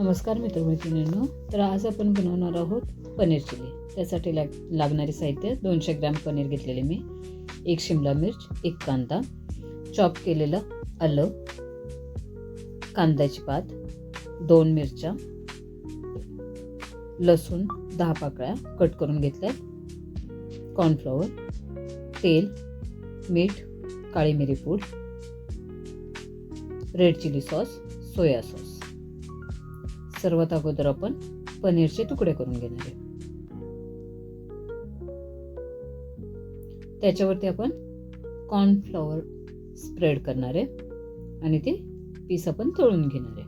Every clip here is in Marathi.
नमस्कार मित्रमैत्रिणींनो. तर आज आपण बनवणार आहोत पनीर चिली. त्यासाठी लागणारे साहित्य 200 ग्रॅम पनीर घेतलेले मी, 1 शिमला मिर्च, 1 कांदा, चॉप केलेलं आलं, कांद्याची पात, 2 मिरच्या, लसूण 10 पाकळ्या कट करून घेतल्यात, कॉर्नफ्लॉवर, तेल, मीठ, काळी मिरी पूड, red chilli sauce, soya sauce. सर्वात अगोदर आपण पनीरचे तुकडे करून घेणार आहे. त्याच्यावरती आपण कॉर्नफ्लॉवर स्प्रेड करणार आहे आणि ते पीस आपण तळून घेणार आहे.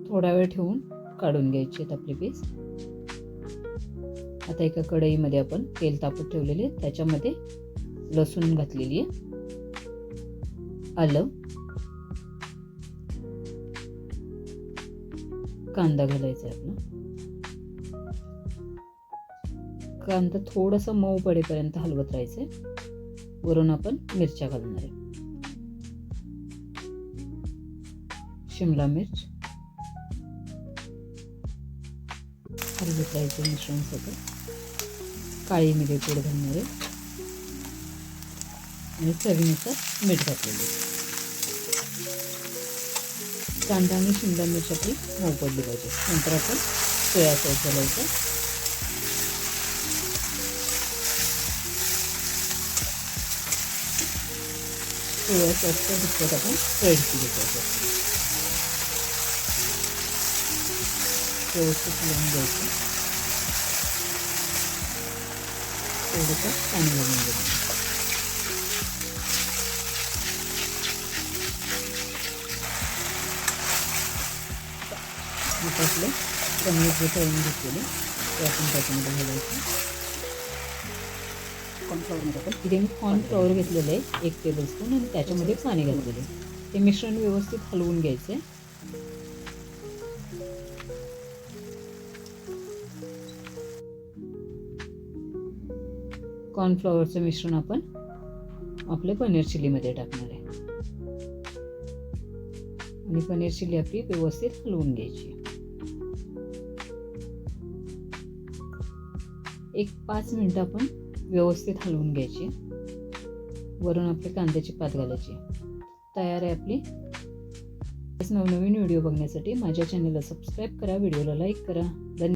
थोडा वेळ ठेवून काढून घ्यायचे आहेत आपले पीस. आता एका कढईमध्ये आपण तेल तापत ठेवलेले, त्याच्यामध्ये लसूण घातलेली आहे, आलं, कांदा घालायचा आहे आपला. कांदा थोडासा मऊ पडेपर्यंत हलवत राहायचंय. वरून आपण मिरच्या घालणार आहे, शिमला मिर्च हलवत राहायचं मिश्रण सगळं. काळी मिरी पूड घालणार आहे आणि चवीनुसार मीठ घातलेलं. कांदा आणि शिमला मिरच आपली मऊ पडली पाहिजे. नंतर आपण सोया सॉस घालायचा. सोया सॉसच्या दुसऱ्यात आपण रेड चिली सॉस व्यवस्थित लावून घ्यायचं. थोडंसं पाणी लावून घ्यायचं. आपलं पनीर जे तळून घेतलेले ते आपण त्याच्यामध्ये घालायचं. कॉर्नफ्लॉवरमध्ये आपण इथे मी कॉर्नफ्लॉवर घेतलेलं आहे 1 टेबलस्पून आणि त्याच्यामध्ये पाणी घातलेले. ते मिश्रण व्यवस्थित हलवून घ्यायचे. कॉर्नफ्लॉवरचं मिश्रण आपण आपल्या पनीर चिलीमध्ये टाकणार आहे आणि पनीर चिली आपली व्यवस्थित हलवून घ्यायची. 1-5 मिनिटं आपण व्यवस्थित हलवून घ्यायची. वरून आपली कांद्याची पात घालायची. तयार आहे आपली. नवनवीन व्हिडिओ बघण्यासाठी माझ्या चॅनलला सबस्क्राईब करा, व्हिडिओला लाईक करा. धन्यवाद.